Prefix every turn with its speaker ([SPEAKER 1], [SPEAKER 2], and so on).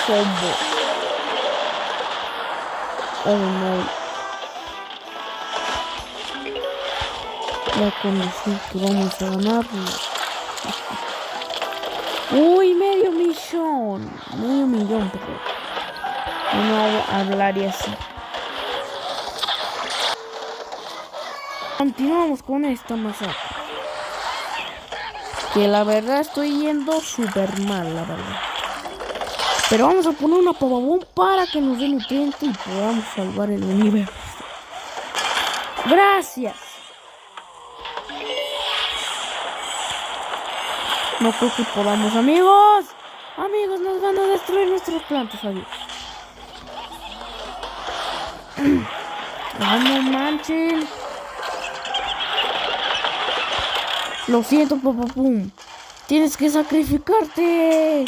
[SPEAKER 1] combo. Oh no. Ya con que vamos a ganar. Uy, medio millón. Medio millón, pero no hablaría así. Continuamos con esta masacre. Que la verdad estoy yendo súper mal, la verdad. Pero vamos a poner una pavabón para que nos dé nutriente y podamos salvar el universo. Gracias. No creo que podamos, amigos. Amigos, nos van a destruir nuestras plantas, adiós. Ah, no manchen. Lo siento, papapum. Tienes que sacrificarte.